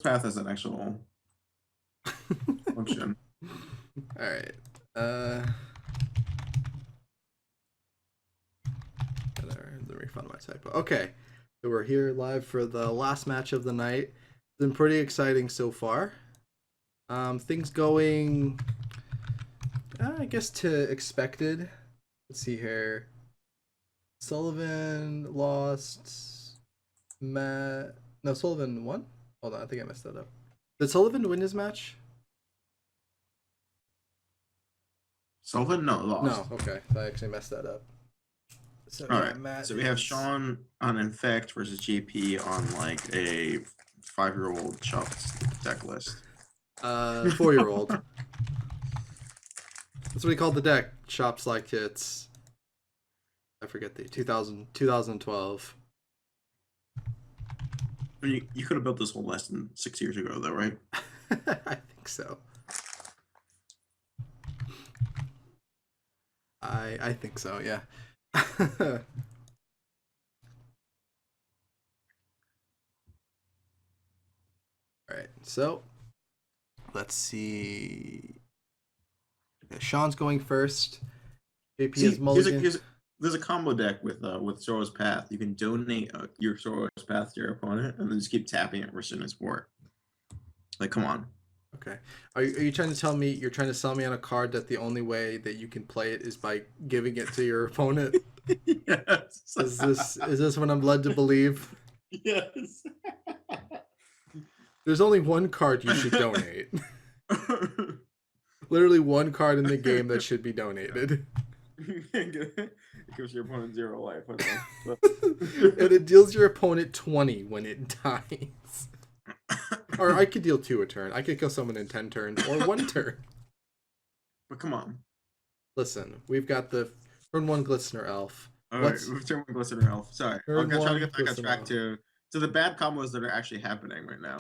path has an actual function. All right. Let me find my typo. Okay, so we're here live for the last match of the night. It's been pretty exciting so far. Things going, I guess, to expected. Let's see here. Sullivan lost. No, Sullivan won. Hold on, I think I messed that up. Did Sullivan win his match? Sullivan? No, lost. No, okay. I actually messed that up. So All yeah, right. Matt. So we have Sean on Infect versus JP on like a 5-year-old Chubbs deck list. 4-year-old. That's what he called the deck. Shops like it's. I forget the 2012. I mean, you could have built this whole less than 6 years ago, though, right? I think so. I think so, yeah. All right, so let's see. Okay, Sean's going first. JP is mulligan. There's a combo deck with Zoro's Path. You can donate your Zoro's Path to your opponent, and then just keep tapping it for Sinnoh Sport. Like, come on. Okay. Are you trying to tell me you're trying to sell me on a card that the only way that you can play it is by giving it to your opponent? Yes. Is this what I'm led to believe? Yes. There's only one card you should donate. Literally one card in the game that should be donated. It gives your opponent 0 life. And it deals your opponent 20 when it dies. Or I could deal 2 a turn. I could kill someone in 10 turns or 1 turn. But come on. Listen, we've got the turn 1 Glistener Elf. Alright, turn 1 Glistener Elf. Sorry. I'm trying to get back on track to the bad combos that are actually happening right now.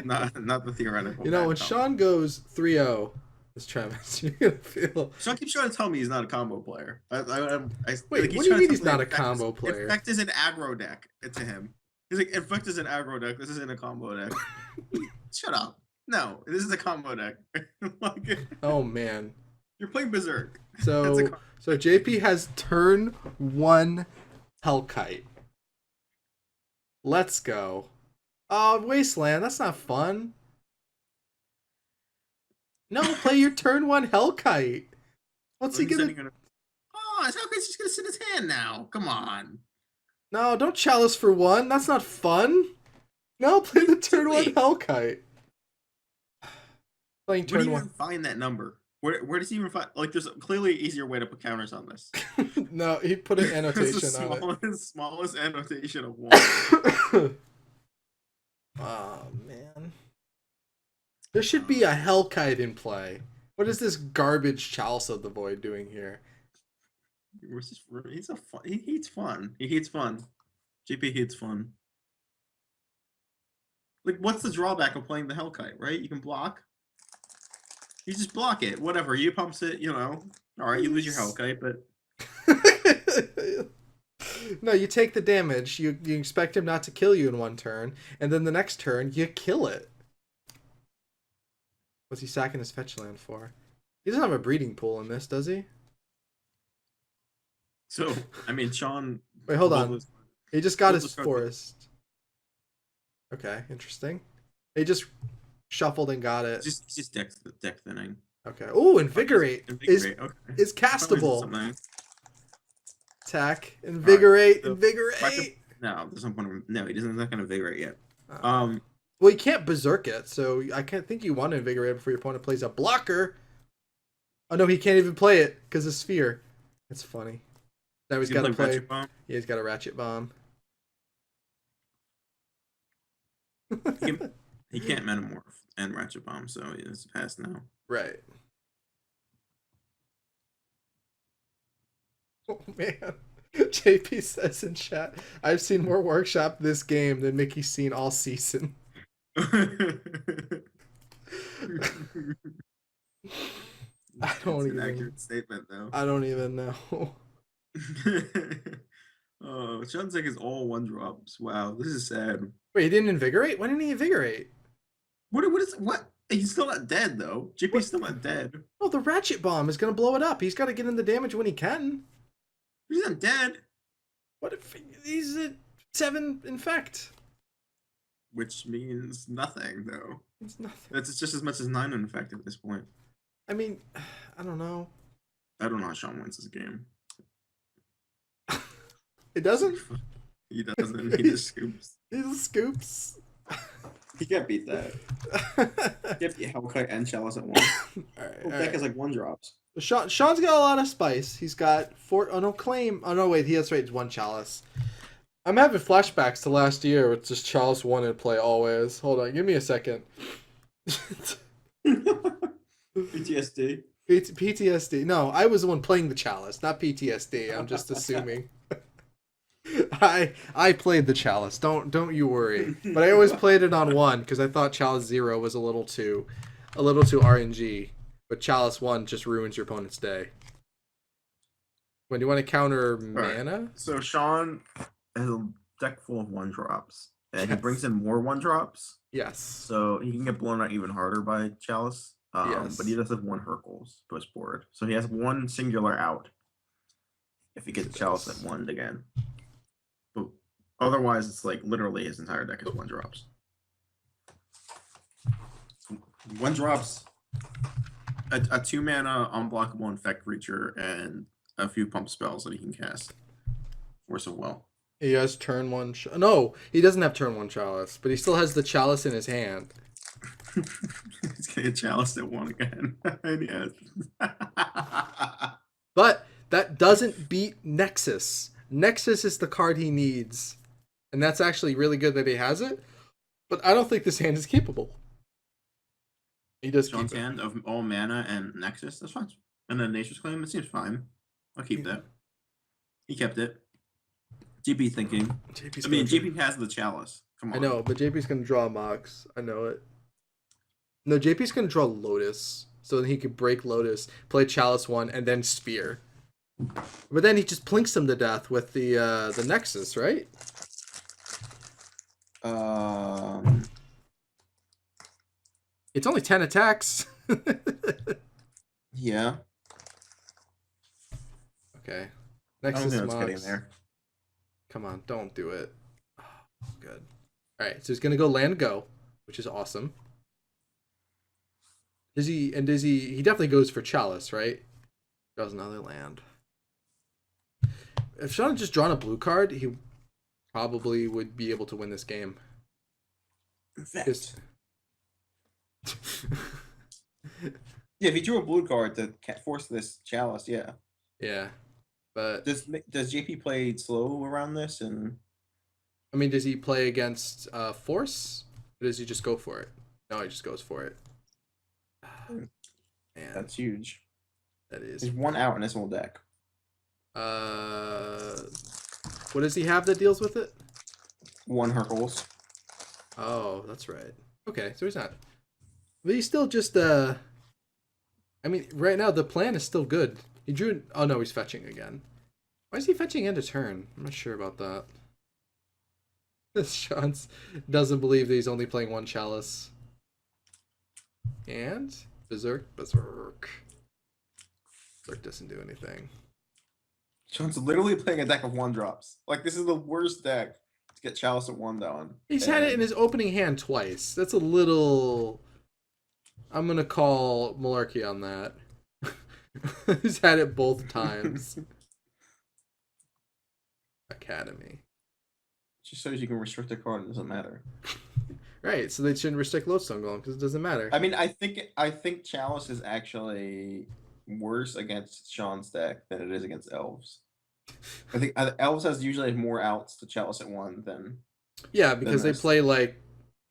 not the theoretical. You know, when Sean goes 3-0, this Travis, you're gonna feel. Sean keeps trying to tell me he's not a combo player. Wait, what do you mean he's not a combo player? Infect is an aggro deck to him. He's like, Infect is an aggro deck. This isn't a combo deck. Shut up. No, this is a combo deck. Oh man, you're playing Berserk. So JP has turn 1 Hellkite. Let's go. Oh, Wasteland. That's not fun. No, play your turn 1 Hellkite. What's he gonna? Oh, Hellkite's just gonna sit his hand now. Come on. No, don't Chalice for 1. That's not fun. No, play the turn 1 Hellkite. Playing turn 1. Where do you even find that number? Where does he even find? Like, there's clearly an easier way to put counters on this. No, he put an annotation on it. Smallest annotation of 1. Oh man. There should be a Hellkite in play. What is this garbage Chalice of the Void doing here? He hates fun. He hates fun. JP hates fun. Like, what's the drawback of playing the Hellkite, right? You can block. You just block it. Whatever. You pumps it, you know. Alright, you lose your Hellkite, but... No, you take the damage. You expect him not to kill you in 1 turn, and then the next turn, you kill it. What's he sacking his fetch land for? He doesn't have a breeding pool in this, does he? So, I mean, Sean... Wait, hold on. He just got his forest. Okay, interesting. He just shuffled and got it. Just deck thinning. Okay. Oh, Invigorate. Okay. Is castable. Attack. Invigorate. Right, Invigorate. No, there's no point. No, he doesn't. He's not gonna invigorate yet. Well, you can't berserk it, so I can't think you want to invigorate before your opponent plays a blocker. Oh no, he can't even play it because of Sphere. That's funny. Now he's got to play. Yeah, he's got a Ratchet Bomb. He can't Metamorph and Ratchet Bomb, so it's past now. Right. Oh man. JP says in chat, I've seen more workshop this game than Mickey's seen all season. I don't even. An accurate statement, though. I don't even know. Oh, Sean's deck is all 1-drops. Wow, this is sad. Wait, he didn't invigorate? Why didn't he invigorate? What? He's still not dead though. JP's still not dead. Oh, the ratchet bomb is gonna blow it up. He's got to get in the damage when he can. He's not dead. What if he's at 7 infect? Which means nothing though. It's nothing. That's just as much as 9 infect at this point. I mean, I don't know. I don't know how Sean wins this game. It doesn't? He doesn't. He just scoops. He just scoops. He can't beat that. He can't beat Hellkite and Chalice at once. Alright, Whole deck is like 1-drops. Sean's got a lot of spice. He's got 4. Oh no, claim. Oh no, wait. He has right. 1 Chalice. I'm having flashbacks to last year with just Chalice 1 in play always. Hold on, give me a second. PTSD. PTSD. No, I was the one playing the Chalice, not PTSD. I'm just assuming. I played the Chalice. Don't you worry. But I always played it on 1 because I thought Chalice 0 was a little too RNG. But Chalice 1 just ruins your opponent's day. When do you want to counter mana? Right. So Sean has a deck full of 1-drops. And he Yes. brings in more 1-drops. Yes. So he can get blown out even harder by Chalice. Yes. But he does have 1 Hercules to his board. So he has 1 singular out. If he gets Chalice at 1 again. But otherwise, it's like literally his entire deck is 1-drops. 1-drops. A 2-mana unblockable infect creature and a few pump spells that he can cast. Force of Will. He has turn 1. No, he doesn't have turn 1 Chalice, but he still has the Chalice in his hand. He's gonna get Chalice at 1 again. And But that doesn't beat Nexus. Nexus is the card he needs. And that's actually really good that he has it. But I don't think this hand is capable. He does Sean's keep it. hand of all mana and Nexus, that's fine. And then Nature's Claim, it seems fine. I'll keep that. He kept it. JP thinking. JP has the Chalice. Come on. I know, but JP's going to draw Mox. I know it. No, JP's going to draw Lotus. So that he could break Lotus, play Chalice 1, and then Spear. But then he just plinks him to death with the Nexus, right? It's only 10 attacks. Yeah. Okay. I don't Nexus think that's Mox. getting there. Come on, don't do it. Oh, good. Alright, so he's gonna go land go, which is awesome. He definitely goes for Chalice, right? Draws another land. If Sean had just drawn a blue card, he probably would be able to win this game. Infect. Yeah, if he drew a blue card to force this Chalice, yeah. Yeah. But Does JP play slow around this? And I mean, does he play against Force? Or does he just go for it? No, he just goes for it. Man, that's huge. that is. There's 1 out in his whole deck. What does he have that deals with it? 1 Hercules. Oh, that's right. Okay, so he's not. But he's still just I mean, right now the plan is still good. He drew. Oh no, he's fetching again. Why is he fetching end of turn? I'm not sure about that. Sean doesn't believe that he's only playing 1 Chalice. And Berserk. Berserk doesn't do anything. Sean's literally playing a deck of 1-drops. Like, this is the worst deck to get Chalice at 1 down. He's had it in his opening hand twice. That's a little. I'm gonna call malarkey on that. He's had it both times. Academy. Just shows you can restrict a card, it doesn't matter. Right, so they shouldn't restrict Lodestone Golem because it doesn't matter. I mean, I think Chalice is actually worse against Sean's deck than it is against Elves. I think Elves has usually more outs to Chalice at 1 than yeah, because they this. play like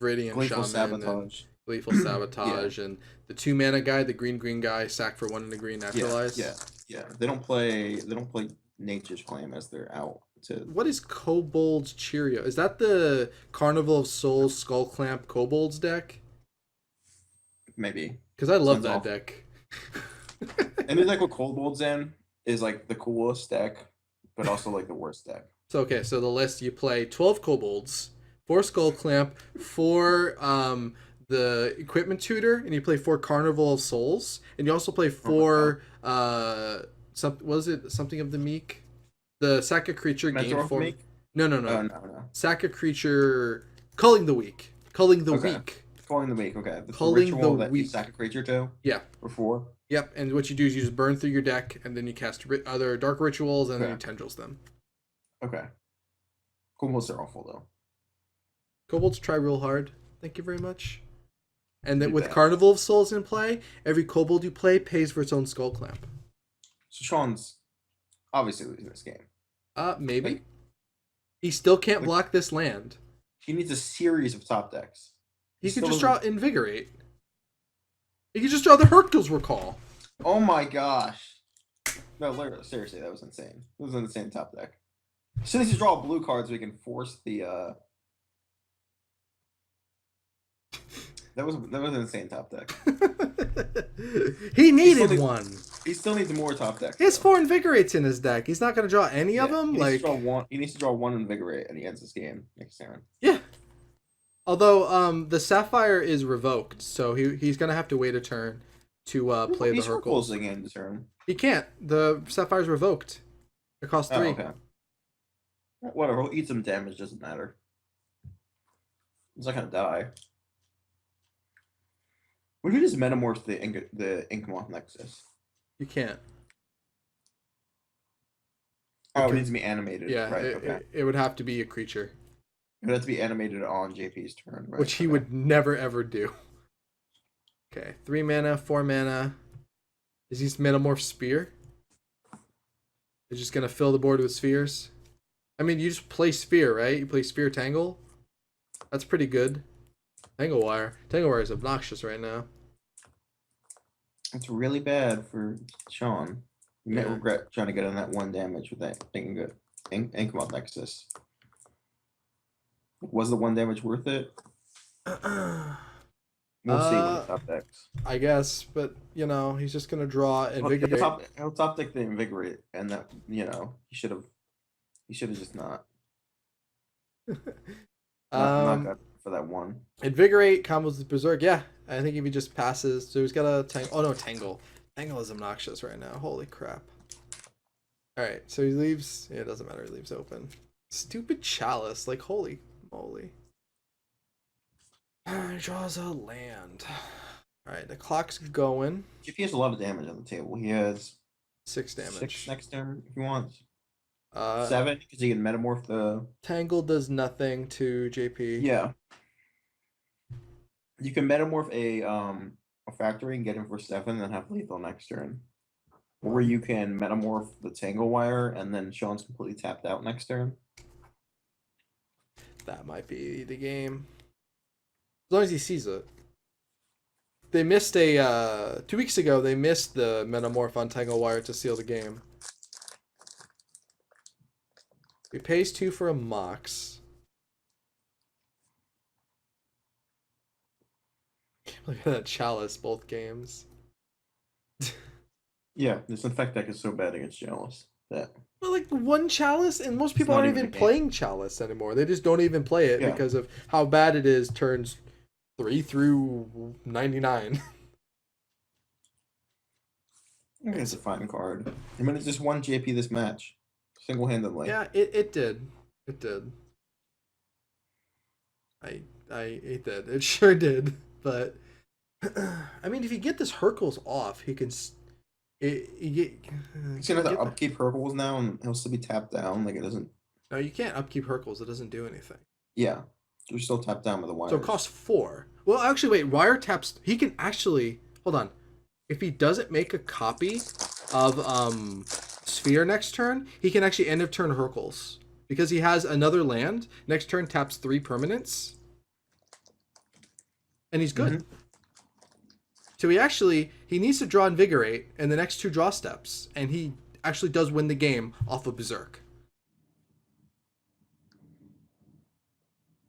Radiant Gleeful Shaman Sabotage. and Gleeful Sabotage and the 2-mana guy, the green guy, sack for 1 and a green naturalize. Yeah. They don't play Nature's Claim as their out. What is Kobold's Cheerio? Is that the Carnival of Souls Skull Clamp Kobolds deck? Maybe. Because I love Sounds that awful. deck. And then like what Kobolds in is like the coolest deck, but also like the worst deck. So okay, so the list you play 12 Kobolds, 4 Skull Clamp, 4 the equipment tutor, and you play 4 Carnival of Souls, and you also play 4 something of the meek, the sack a creature gain Mentor 4. Meek? No. No. Sack a creature, culling the weak, culling the Okay. weak. Calling the weak, okay. That's Culling the ritual the that you weak. sack a creature to? Yeah. Before? Yep, and what you do is you just burn through your deck, and then you cast other dark rituals, and then you Okay. tendrils them. Okay. Kobolds are awful, though. Kobolds try real hard. Thank you very much. And then Do with that. Carnival of Souls in play, every kobold you play pays for its own skull clamp. So Sean's obviously losing this game. Maybe. Like- He still can't like- block this land. He needs a series of top decks. He He can still just doesn't- draw Invigorate. He can just draw the Hercules Recall. Oh my gosh. No, literally, seriously, that was insane. It was an insane top deck. As soon as you draw blue cards, we can force the That was an insane top deck. He needed still needs- one. He still needs more top decks. He has though. 4 Invigorates in his deck. He's not going to draw any of Yeah, them. he needs Like, to draw one. He needs to draw one Invigorate, and he ends this game next turn. yeah. Although the Sapphire is revoked, so he's going to have to wait a turn to play the He's Hercules. closing in this turn. He can't. The Sapphire's revoked. It costs 3. Oh, okay. Whatever. He'll eat some damage. Doesn't matter. He's not gonna die. What if we just metamorph the Inkmoth Nexus? You can't. Oh, Okay. it needs to be animated. Yeah, Right. it, Okay. it would have to be a creature, It would have to be animated on JP's turn. Right? which he okay. would never ever do. Okay, 3 mana, 4 mana. Is he Metamorph Spear? He's just gonna fill the board with spheres. I mean, you just play Sphere, right? You play Spear Tangle. That's pretty good. Tangle Wire. Tangle Wire is obnoxious right now. It's really bad for Sean. You may Yeah. regret trying to get on that 1 damage with that Inkmoth Nexus. Was the 1 damage worth it? We'll see with the top decks. I guess, but you know, he's just gonna draw Invigorate. He'll top deck the Invigorate, and that he should have just not. Not got for that 1. Invigorate combos with Berserk. Yeah, I think if he just passes, so he's got a Tangle. Oh no, Tangle. Tangle is obnoxious right now. Holy crap. All right, so he leaves. Yeah, it doesn't matter. He leaves open. Stupid Chalice. Like, holy moly. He draws a land. All right, the clock's going. JP has a lot of damage on the table. He has 6 damage. 6 next turn if he wants. 7. 7 because he can metamorph the. Tangle does nothing to JP. Yeah. You can metamorph a factory and get him for 7 and have lethal next turn. Or you can metamorph the Tangle Wire and then Sean's completely tapped out next turn. That might be the game. As long as he sees it. They missed 2 weeks ago, they missed the Metamorph on Tangle Wire to seal the game. He pays 2 for a Mox. Look at that Chalice both games. Yeah, this Infect deck is so bad against Chalice that But like 1 Chalice, and most people not aren't even even a game. playing Chalice anymore. They just don't even play it Yeah. because of how bad it is turns 3 through 99. I think it's a fine card. I mean, it's just won JP this match single-handedly. Yeah, it did. It did. It did. It sure did. But I mean, if you get this Hercules off, he can. He's gonna have to upkeep Hercules now, and he'll still be tapped down. Like it doesn't. No, you can't upkeep Hercules. It doesn't do anything. Yeah, you're still tapped down with the wires. So it costs 4. Well, actually, wait. Wire taps. He can actually hold on. If he doesn't make a copy of Sphere next turn, he can actually end of turn Hercules because he has another land. Next turn taps 3 permanents, and he's good. Mm-hmm. So he needs to draw Invigorate and the next 2 draw steps, and he actually does win the game off of Berserk.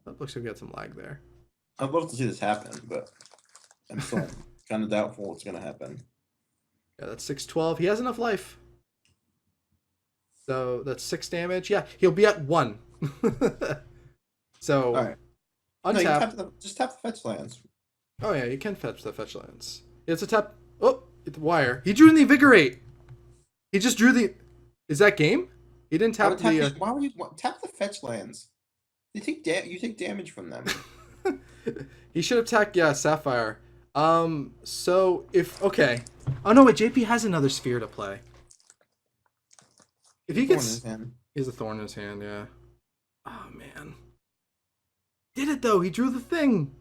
That looks like we got some lag there. I'd love to see this happen, but I'm still kind of doubtful it's gonna happen. Yeah, that's 6/12. He has enough life. So that's 6 damage. Yeah, he'll be at 1. So All right. No, untap. just tap the fetch lands. Oh yeah, you can fetch the fetch lands. It's a tap. Oh, it's wire. He drew the invigorate. He just drew the. Is that game? He didn't I tap would tap the. why would you tap the fetch lands? You take damage from them. He should have tapped Sapphire. So if okay. Oh no, wait. JP has another sphere to play. If he Thorn in gets, his hand. he has a thorn in his hand. Yeah. Oh man. Did it though? He drew the thing.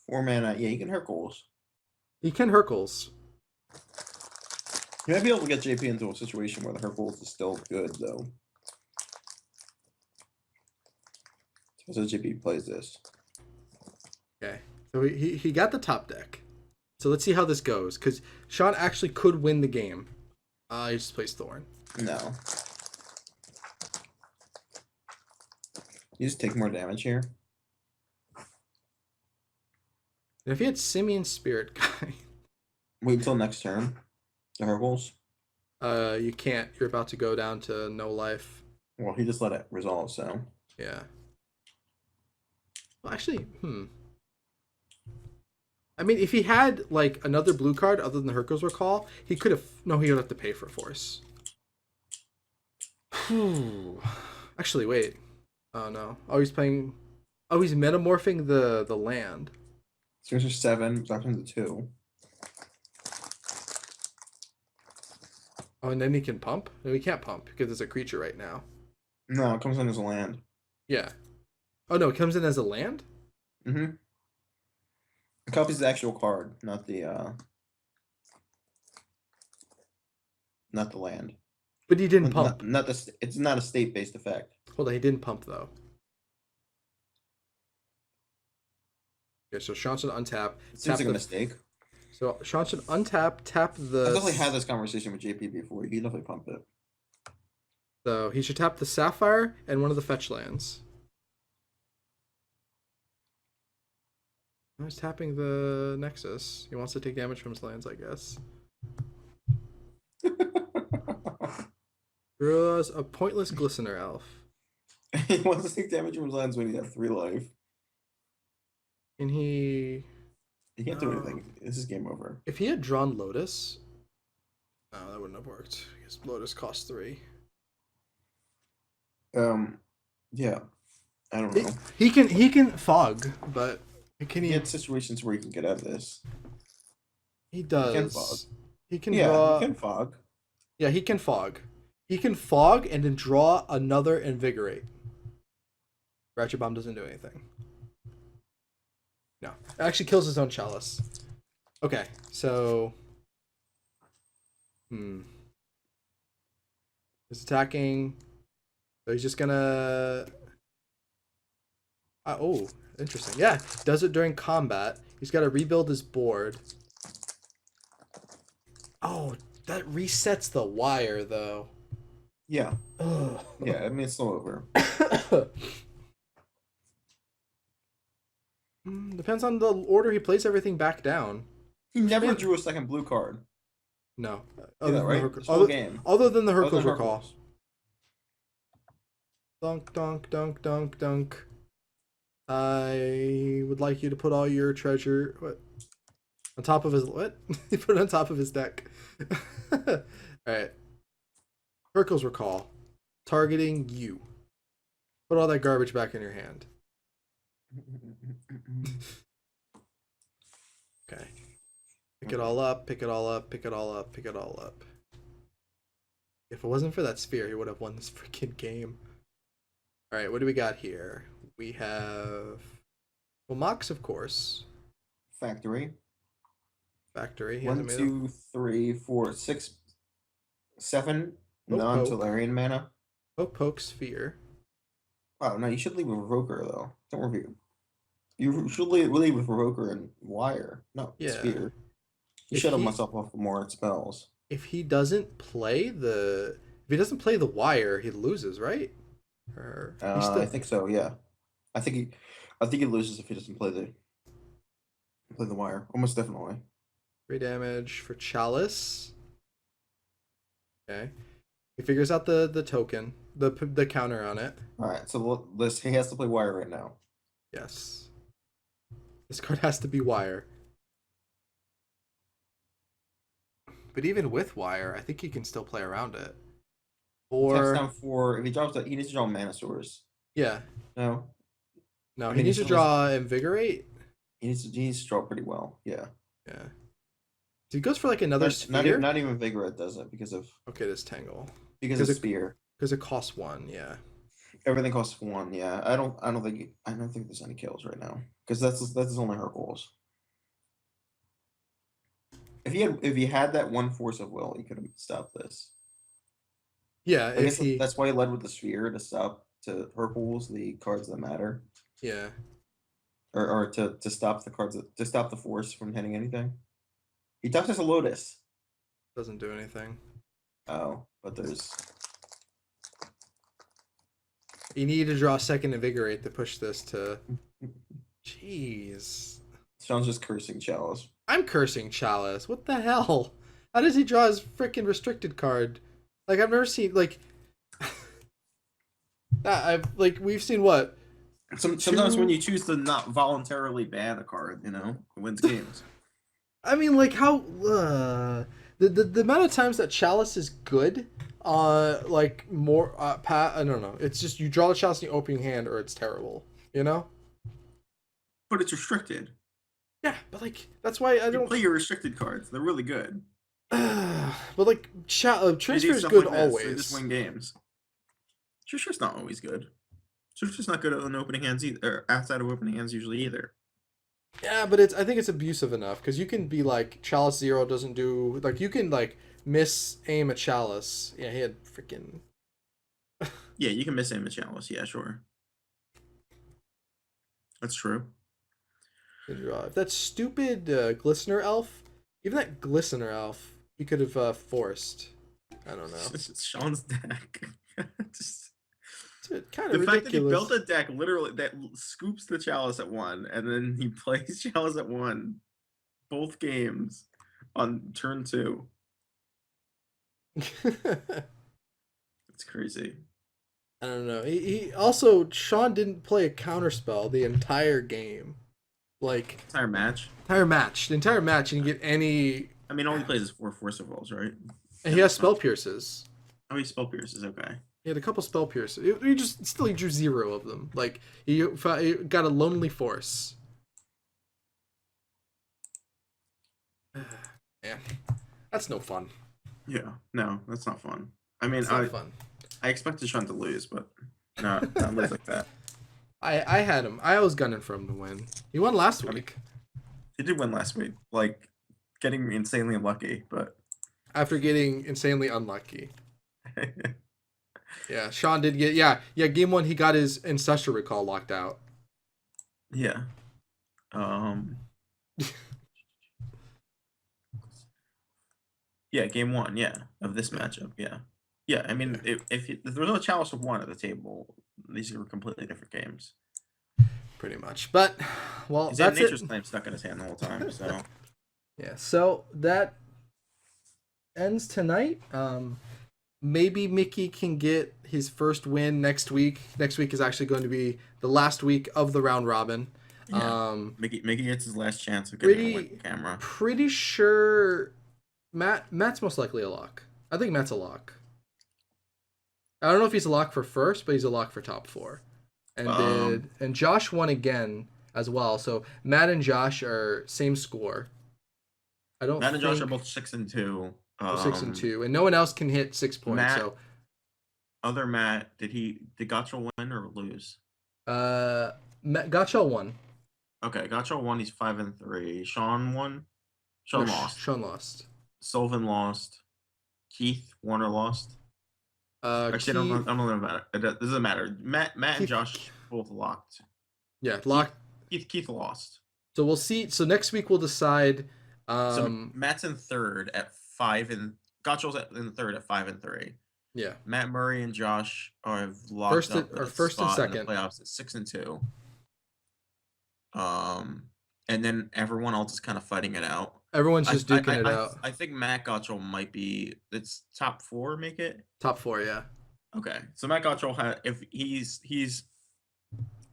4 mana. Yeah, you can Hercules. He can Hercules. You might be able to get JP into a situation where the Hercules is still good though. So JP plays this. Okay. So he got the top deck. So let's see how this goes. Because Sean actually could win the game. He just plays Thorn. No. You just take more damage here. And if he had Simian Spirit Guy, Wait until next turn. The Hercules. you can't. You're about to go down to no life. Well, he just let it resolve, so. Yeah. Well, actually, I mean, if he had like another blue card other than the Hercules Recall, he could have. No, he would have to pay for Force. Actually, wait. Oh no. Oh, he's playing. Oh, he's metamorphing the land. So here's 7, drops into 2. Oh, and then he can pump? No, he can't pump because there's a creature right now. No, it comes in as a land. Yeah. Oh no, it comes in as a land? Mm-hmm. It copies the actual card, not the land. But he didn't pump. Not the. It's not a state-based effect. Hold on, he didn't pump though. Okay, so Sean should untap. It seems like a mistake. So Sean should untap, tap the. I definitely had this conversation with JP before. He definitely pumped it. So he should tap the Sapphire and one of the fetch lands. Oh, he's tapping the Nexus. He wants to take damage from his lands, I guess. Draws a pointless Glistener Elf. He wants to take damage from his lands when he has 3 life. And He can't do anything. This is game over. If he had drawn Lotus, no, that wouldn't have worked. Because Lotus costs 3. Yeah. I don't know. He can fog, but can He had situations where he can get out of this. He does. He can fog. He can Yeah, draw. he can fog. Yeah, he can fog. He can fog and then draw another Invigorate. Ratchet Bomb doesn't do anything. No. It actually kills his own Chalice. Okay, so... He's attacking. So he's just gonna... oh, interesting. Yeah, does it during combat. He's got to rebuild his board. Oh, that resets the wire, though. Yeah. Ugh. Yeah, I mean, it's still over. Depends on the order he plays everything back down. He never drew a second blue card. No. Yeah, right? This whole game. Other than the Hercules Other Recall. Hercules. Dunk, dunk, dunk, dunk, dunk. I would like you to put all your treasure... What? On top of his... What? He put it on top of his deck. Alright. Hercules Recall. Targeting you. Put all that garbage back in your hand. Okay. Pick it all up, pick it all up, pick it all up, pick it all up. If it wasn't for that sphere, he would have won this freaking game. Alright, what do we got here? We have... Well, Mox, of course. Factory. Factory. 1, 2, 3, 4, 6, 7 non-Tolarian mana. Poke, Sphere. Oh, no, you should leave with Revoker, though. Don't review. You should leave with Revoker and Wire. No, Yeah. Sphere. You should have myself off more spells. If he doesn't play the... If he doesn't play the Wire, he loses, right? Or I think so, yeah. I think he loses if he doesn't play the Wire. Almost definitely. 3 damage for Chalice. Okay. He figures out the token, the counter on it. Alright, so he has to play Wire right now. Yes. This card has to be wire. But even with wire, I think he can still play around it. Taps Or down 4. If he drops that, he needs to draw Mana Source. yeah. No. No, I he mean, needs to still has- draw Invigorate. He needs to draw pretty well. Yeah. Yeah. So he goes for like another Not sphere. even, not even Vigorous does it because of Okay, this Tangle. because of Spear. Because it costs 1, yeah. Everything costs 1. Yeah. I don't think there's any kills right now because that's only her goals. If he had that 1 force of will, he could have stopped this. Yeah, I guess that's why he led with the sphere to stop to Hercules, the cards that matter. Yeah. Or to stop the cards to stop the force from hitting anything. He touches a Lotus. Doesn't do anything. Oh, but there's You need to draw a second Invigorate to push this to jeez. Sean's just cursing Chalice. I'm cursing Chalice. What the hell? How does he draw his freaking restricted card? Like I've never seen like we've seen what? Sometimes when you choose to not voluntarily ban a card, it wins games. I mean, like how the amount of times that Chalice is good, like more I don't know. It's just you draw the Chalice in your opening hand, or it's terrible. But it's restricted. Yeah, but like that's why I don't play your restricted cards. They're really good. But like transfer is good always. They just win games. Transfer's not always good. Transfer's not good on opening hands either, or outside of opening hands usually either. Yeah, but I think it's abusive enough because you can be like Chalice 0 doesn't do like you can like miss aim a Chalice. Yeah, he had freaking. Yeah, you can miss aim a Chalice. Yeah, sure. That's true. If that stupid Glistener Elf, even that Glistener Elf, he could have forced. I don't know. It's Sean's deck. Just kind of ridiculous. The fact that he built a deck literally that scoops the Chalice at 1, and then he plays Chalice at 1 both games on turn 2. It's crazy. I don't know. He also Sean didn't play a counterspell the entire game. Like entire match. The entire match, and you get any. I mean, all he plays is 4 Force of Wills, right? And he has Spell Pierces. Oh, he Spell Pierces. Okay. He had a couple Spell Pierces. He drew 0 of them. Like he got a Lonely Force. Yeah, that's no fun. Yeah, no, that's not fun. I mean, fun. I expected Sean to lose, but not lose like that. I had him. I was gunning for him to win. He won last week. He did win last week, like getting insanely unlucky, but after getting insanely unlucky. Yeah, Sean did get game 1 he got his Ancestral Recall locked out. Yeah. Yeah, game 1, yeah, of this matchup, yeah. Yeah, I mean, if there was no Chalice of 1 at the table, these were completely different games. Pretty much. But, well, He's that's had Nature's it. Claim stuck in his hand the whole time, so. Yeah, so that ends tonight. Maybe Mickey can get his first win next week. Next week is actually going to be the last week of the round robin. Yeah. Mickey gets his last chance of getting a win camera. Pretty sure Matt's most likely a lock. I think Matt's a lock. I don't know if he's a lock for first, but he's a lock for top 4. And Josh won again as well. So Matt and Josh are same score. Matt and Josh are both 6 and 2. 6 and 2, and no one else can hit 6 points. Other Matt, did Gotcha win or lose? Gotcha won. Okay, Gotcha won. He's 5 and 3. Sean won. Sean lost. Sean lost. Sullivan lost. Keith won or lost. Actually, I don't know about it. It doesn't matter. Matt and Josh both locked. Yeah, locked. Keith lost. So we'll see. So next week we'll decide. So Matt's in 3rd at 5 and Gotcha's in 3rd at 5 and 3. Yeah. Matt Murray and Josh have locked first and second in the playoffs at 6 and 2. And then everyone else is kind of fighting it out. Everyone's just duking it out. I think Matt Gotcha might be. It's top 4. Make it top 4. Yeah. Okay, so Matt Gotcha if he's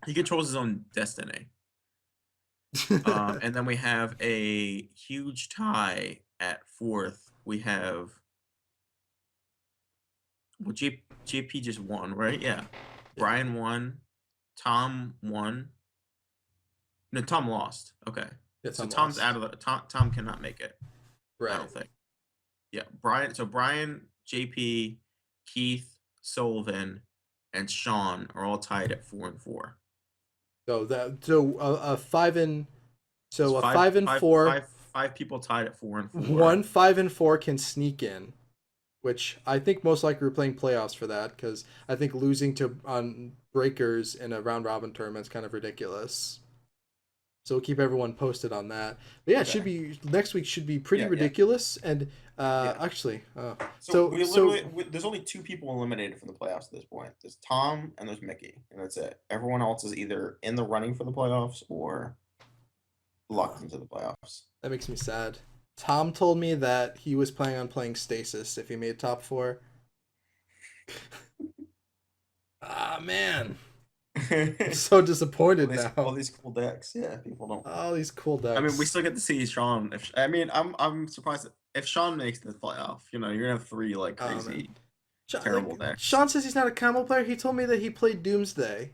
He controls his own destiny. And then we have a huge tie at 4th. We have JP just won, right? Yeah. Brian won. Tom won. No, Tom lost. Okay. Yeah, So Tom Tom's lost. out of the Tom cannot make it. Right. I don't think. Yeah, Brian. So Brian, JP, Keith, Sullivan, and Sean are all tied at 4-4. So a 5 and So a 5 and 4. Five people tied at 4-4. 1 5 and 4 can sneak in, which I think most likely we're playing playoffs for that, because I think losing to on breakers in a round robin tournament is kind of ridiculous. So we'll keep everyone posted on that. But yeah, it should be next week. Should be pretty ridiculous. And actually, so there's only 2 people eliminated from the playoffs at this point. There's Tom and there's Mickey, and that's it. Everyone else is either in the running for the playoffs or locked into the playoffs. That makes me sad. Tom told me that he was planning on playing Stasis if he made top 4. Ah, man. I'm so disappointed now. All these cool decks. Yeah, people don't. All these cool decks. I mean, we still get to see Sean. I'm surprised if Sean makes the playoff. You're gonna have 3 like crazy, terrible decks. Sean says he's not a combo player. He told me that he played Doomsday,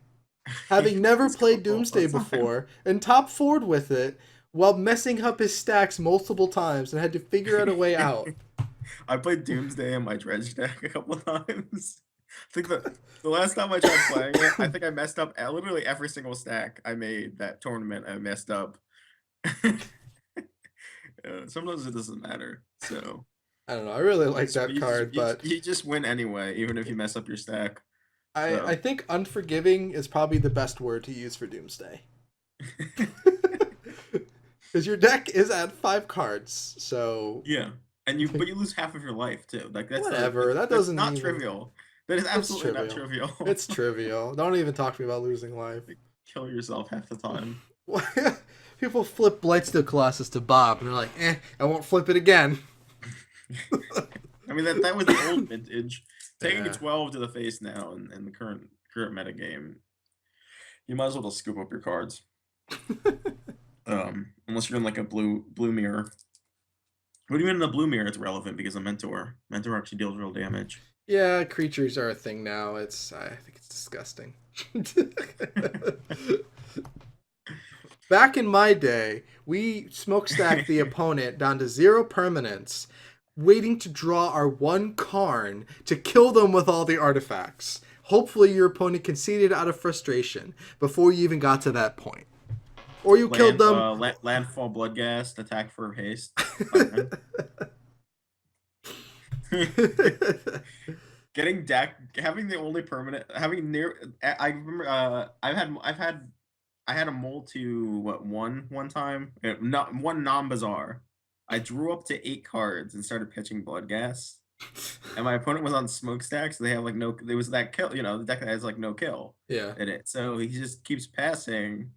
having never played Doomsday before, and top 4'd with it while messing up his stacks multiple times and had to figure out a way out. I played Doomsday in my dredge deck a couple of times. I think the last time I tried playing it, I think I messed up at literally every single stack I made that tournament. I messed up. Sometimes it doesn't matter. So I don't know. I really like that card, but you just win anyway, even if you mess up your stack. I think unforgiving is probably the best word to use for Doomsday. Because your deck is at 5 cards, so yeah, and but you lose half of your life too. Like that's whatever. That doesn't not trivial. That is absolutely not trivial. It's trivial. Don't even talk to me about losing life. Kill yourself half the time. People flip Blightsteel Colossus to Bob, and they're like, I won't flip it again. I mean, that was the old vintage. Taking a 12 to the face now in the current meta game, you might as well just scoop up your cards. Unless you're in like a blue mirror. But even in the blue mirror, it's relevant because of Mentor. Mentor actually deals real damage. Yeah, creatures are a thing now. I think it's disgusting. Back in my day, we smokestacked the opponent down to 0 permanents, waiting to draw our 1 Karn to kill them with all the artifacts. Hopefully your opponent conceded out of frustration before you even got to that point. Or you killed them. Landfall Bloodghast, attack for haste. Getting deck, having the only permanent, having near. I remember. I had a mole to one time. Not one non-bizarre. I drew up to 8 cards and started pitching Bloodghast, and my opponent was on smokestack, so they have like no. There was that kill. The deck that has like no kill. Yeah. In it, so he just keeps passing.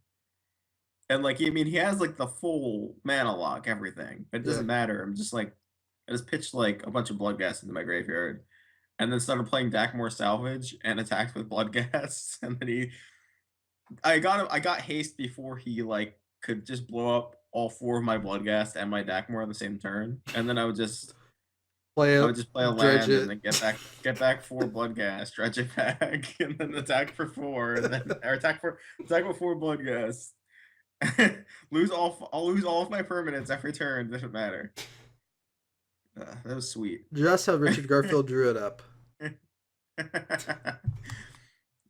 And like, I mean, he has like the full mana lock, everything, but it doesn't matter. I'm just like, I just pitched like a bunch of Bloodghast into my graveyard, and then started playing Dakmor Salvage and attacked with Bloodghast, and then I got haste before he like could just blow up all 4 of my Bloodghast and my Dakmor on the same turn, and then I would just play a land and then get back 4 Bloodghast, dredge it back, and then attack for 4, and then or attack with 4 Bloodghast. I'll lose all of my permanents every turn. Doesn't matter. That was sweet. Just how Richard Garfield drew it up.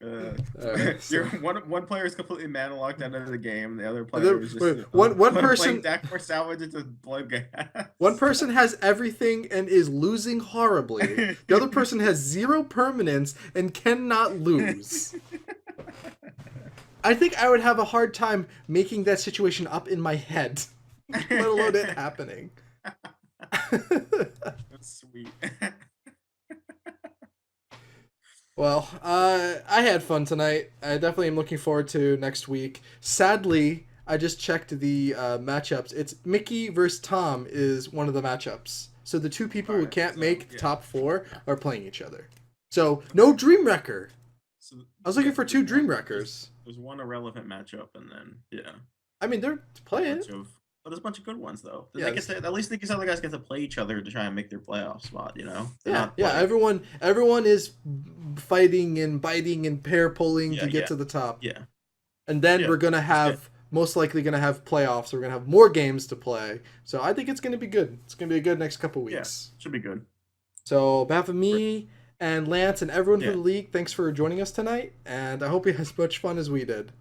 One player is completely mana locked out of the game. The other player is just one person Dakmor Salvage into Bloodghast. One person has everything and is losing horribly. The other person has 0 permanents and cannot lose. I think I would have a hard time making that situation up in my head, let alone it happening. That's sweet. Well, I had fun tonight. I definitely am looking forward to next week. Sadly, I just checked the matchups. It's Mickey versus Tom is one of the matchups. So the 2 people who can't make the top 4 are playing each other. So no Dream Wrecker. I was looking for 2 Dream Wreckers. There's one irrelevant matchup, and then yeah. I mean, they're playing. But there's a bunch of good ones though. Yeah, At least these other guys get to play each other to try and make their playoff spot. You know. Yeah. Everyone is fighting and biting and pair pulling to get to the top. Yeah. And then we're gonna have most likely gonna have playoffs. We're gonna have more games to play. So I think it's gonna be good. It's gonna be a good next couple weeks. Yeah, should be good. So on behalf of me and Lance and everyone from the league, thanks for joining us tonight. And I hope you had as much fun as we did.